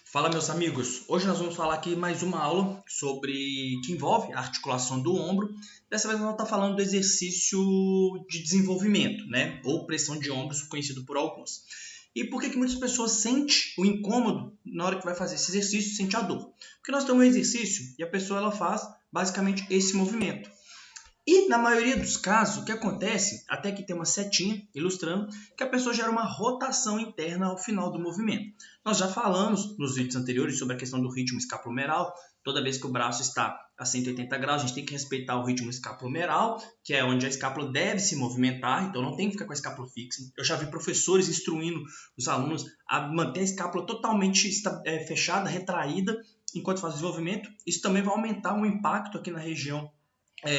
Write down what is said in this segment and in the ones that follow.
Fala, meus amigos. Hoje nós vamos falar aqui mais uma aula que envolve a articulação do ombro. Dessa vez nós vamos estar falando do exercício de desenvolvimento, né? Ou pressão de ombros, conhecido por alguns. E por que muitas pessoas sentem o incômodo na hora que vai fazer esse exercício, sente a dor? Porque nós temos um exercício e a pessoa ela faz basicamente esse movimento. E na maioria dos casos, o que acontece, até que tem uma setinha ilustrando, que a pessoa gera uma rotação interna ao final do movimento. Nós já falamos nos vídeos anteriores sobre a questão do ritmo escapulohumeral. Toda vez que o braço está a 180 graus, a gente tem que respeitar o ritmo escapulohumeral, que é onde a escápula deve se movimentar, então não tem que ficar com a escápula fixa. Eu já vi professores instruindo os alunos a manter a escápula totalmente fechada, retraída, enquanto faz o desenvolvimento. Isso também vai aumentar o impacto aqui na região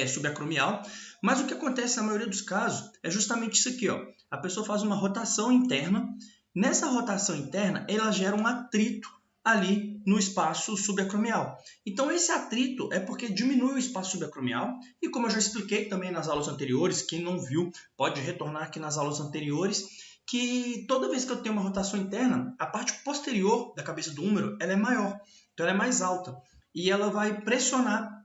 subacromial, mas o que acontece na maioria dos casos é justamente isso aqui, ó. A pessoa faz uma rotação interna, nessa rotação interna ela gera um atrito ali no espaço subacromial. Então esse atrito é porque diminui o espaço subacromial e como eu já expliquei também nas aulas anteriores, quem não viu pode retornar aqui nas aulas anteriores, que toda vez que eu tenho uma rotação interna, a parte posterior da cabeça do húmero ela é maior, então ela é mais alta e ela vai pressionar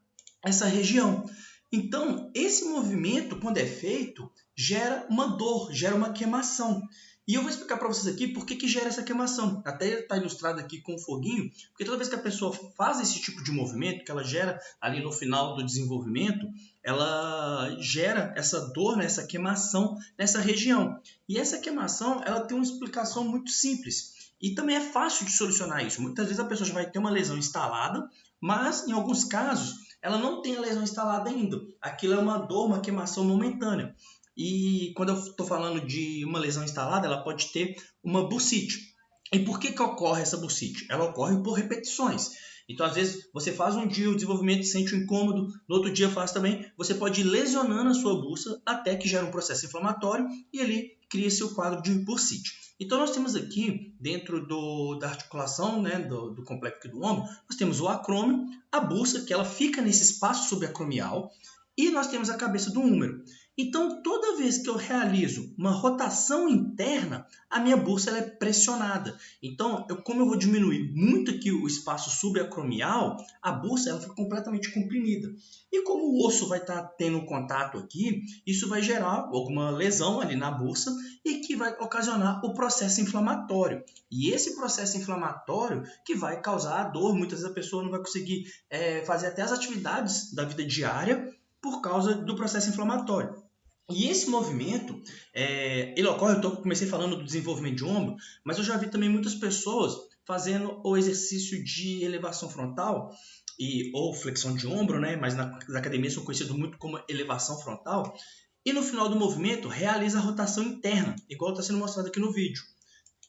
essa região. Então, esse movimento, quando é feito, gera uma dor, gera uma queimação. E eu vou explicar para vocês aqui por que gera essa queimação. Até está ilustrado aqui com um foguinho, porque toda vez que a pessoa faz esse tipo de movimento, que ela gera ali no final do desenvolvimento, ela gera essa dor, né, essa queimação nessa região. E essa queimação, ela tem uma explicação muito simples. E também é fácil de solucionar isso. Muitas vezes a pessoa já vai ter uma lesão instalada, mas em alguns casos ela não tem a lesão instalada ainda. Aquilo é uma dor, uma queimação momentânea. E quando eu estou falando de uma lesão instalada, ela pode ter uma bursite. E por que ocorre essa bursite? Ela ocorre por repetições. Então, às vezes, você faz um dia o desenvolvimento, sente um incômodo, no outro dia faz também, você pode ir lesionando a sua bursa até que gera um processo inflamatório e ali cria-se o quadro de bursite. Então, nós temos aqui, dentro da articulação, né, do complexo do ombro, nós temos o acrômio, a bursa, que ela fica nesse espaço subacromial, e nós temos a cabeça do húmero. Então, toda vez que eu realizo uma rotação interna, a minha bursa ela é pressionada. Então, como eu vou diminuir muito aqui o espaço subacromial, a bursa ela fica completamente comprimida. E como o osso vai estar tendo contato aqui, isso vai gerar alguma lesão ali na bursa e que vai ocasionar o processo inflamatório. E esse processo inflamatório que vai causar a dor, muitas vezes a pessoa não vai conseguir fazer até as atividades da vida diária por causa do processo inflamatório. E esse movimento, ele ocorre, eu comecei falando do desenvolvimento de ombro, mas eu já vi também muitas pessoas fazendo o exercício de elevação frontal, ou flexão de ombro, né? Mas nas academias são conhecidos muito como elevação frontal, e no final do movimento realiza a rotação interna, igual está sendo mostrado aqui no vídeo,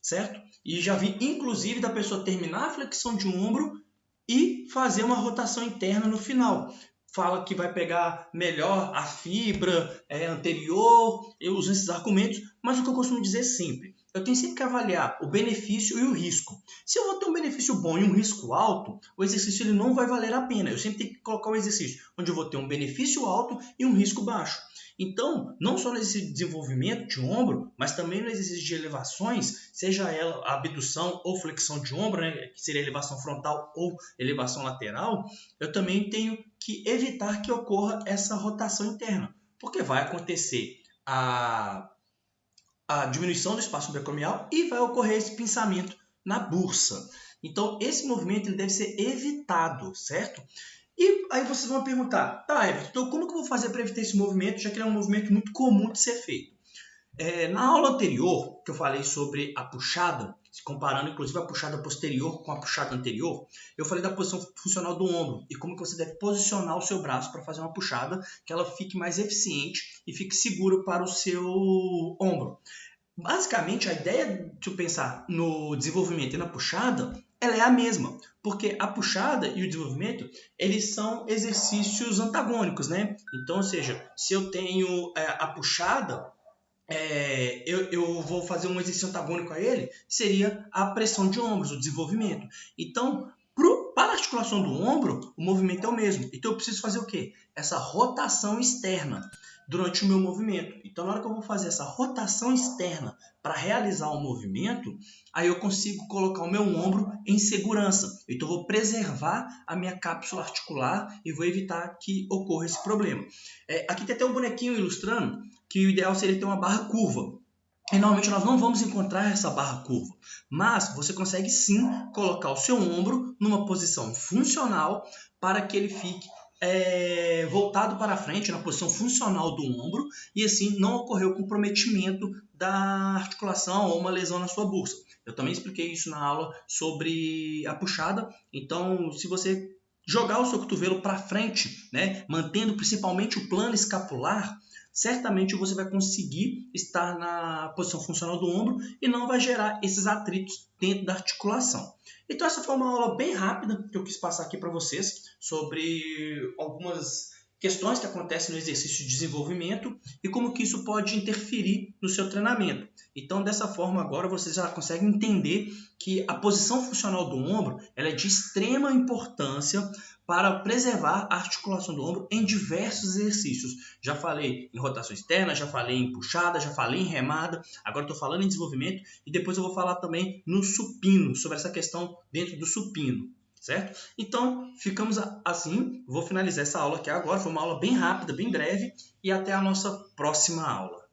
certo? E já vi, inclusive, da pessoa terminar a flexão de ombro e fazer uma rotação interna no final. Fala que vai pegar melhor a fibra anterior, eu uso esses argumentos, mas o que eu costumo dizer sempre, eu tenho sempre que avaliar o benefício e o risco. Se eu vou ter um benefício bom e um risco alto, o exercício ele não vai valer a pena. Eu sempre tenho que colocar um exercício onde eu vou ter um benefício alto e um risco baixo. Então, não só nesse desenvolvimento de ombro, mas também no exercício de elevações, seja ela a abdução ou flexão de ombro, né, que seria elevação frontal ou elevação lateral, eu também tenho que evitar que ocorra essa rotação interna, porque vai acontecer a diminuição do espaço subacromial e vai ocorrer esse pinçamento na bursa. Então, esse movimento ele deve ser evitado, certo? E aí vocês vão perguntar, tá, Everton, então como que eu vou fazer para evitar esse movimento, já que ele é um movimento muito comum de ser feito? Na aula anterior, que eu falei sobre a puxada, comparando inclusive a puxada posterior com a puxada anterior, eu falei da posição funcional do ombro e como que você deve posicionar o seu braço para fazer uma puxada que ela fique mais eficiente e fique segura para o seu ombro. Basicamente, a ideia de eu pensar no desenvolvimento e na puxada, ela é a mesma, porque a puxada e o desenvolvimento, eles são exercícios antagônicos, né? Então, ou seja, se eu tenho a puxada, eu vou fazer um exercício antagônico a ele, seria a pressão de ombros, o desenvolvimento. Então, para a articulação do ombro, o movimento é o mesmo. Então, eu preciso fazer o quê? Essa rotação externa durante o meu movimento. Então, na hora que eu vou fazer essa rotação externa para realizar um movimento, aí eu consigo colocar o meu ombro em segurança. Então eu vou preservar a minha cápsula articular e vou evitar que ocorra esse problema. Aqui tem até um bonequinho ilustrando que o ideal seria ter uma barra curva. E normalmente nós não vamos encontrar essa barra curva, mas você consegue sim colocar o seu ombro numa posição funcional para que ele fique voltado para frente, na posição funcional do ombro, e assim não ocorrer o comprometimento da articulação ou uma lesão na sua bursa. Eu também expliquei isso na aula sobre a puxada, então se você jogar o seu cotovelo para frente, né, mantendo principalmente o plano escapular, certamente você vai conseguir estar na posição funcional do ombro e não vai gerar esses atritos dentro da articulação. Então essa foi uma aula bem rápida que eu quis passar aqui para vocês sobre algumas questões que acontecem no exercício de desenvolvimento e como que isso pode interferir no seu treinamento. Então, dessa forma, agora vocês já conseguem entender que a posição funcional do ombro ela é de extrema importância para preservar a articulação do ombro em diversos exercícios. Já falei em rotação externa, já falei em puxada, já falei em remada, agora estou falando em desenvolvimento e depois eu vou falar também no supino, sobre essa questão dentro do supino. Certo? Então, ficamos assim. Vou finalizar essa aula aqui agora. Foi uma aula bem rápida, bem breve. E até a nossa próxima aula.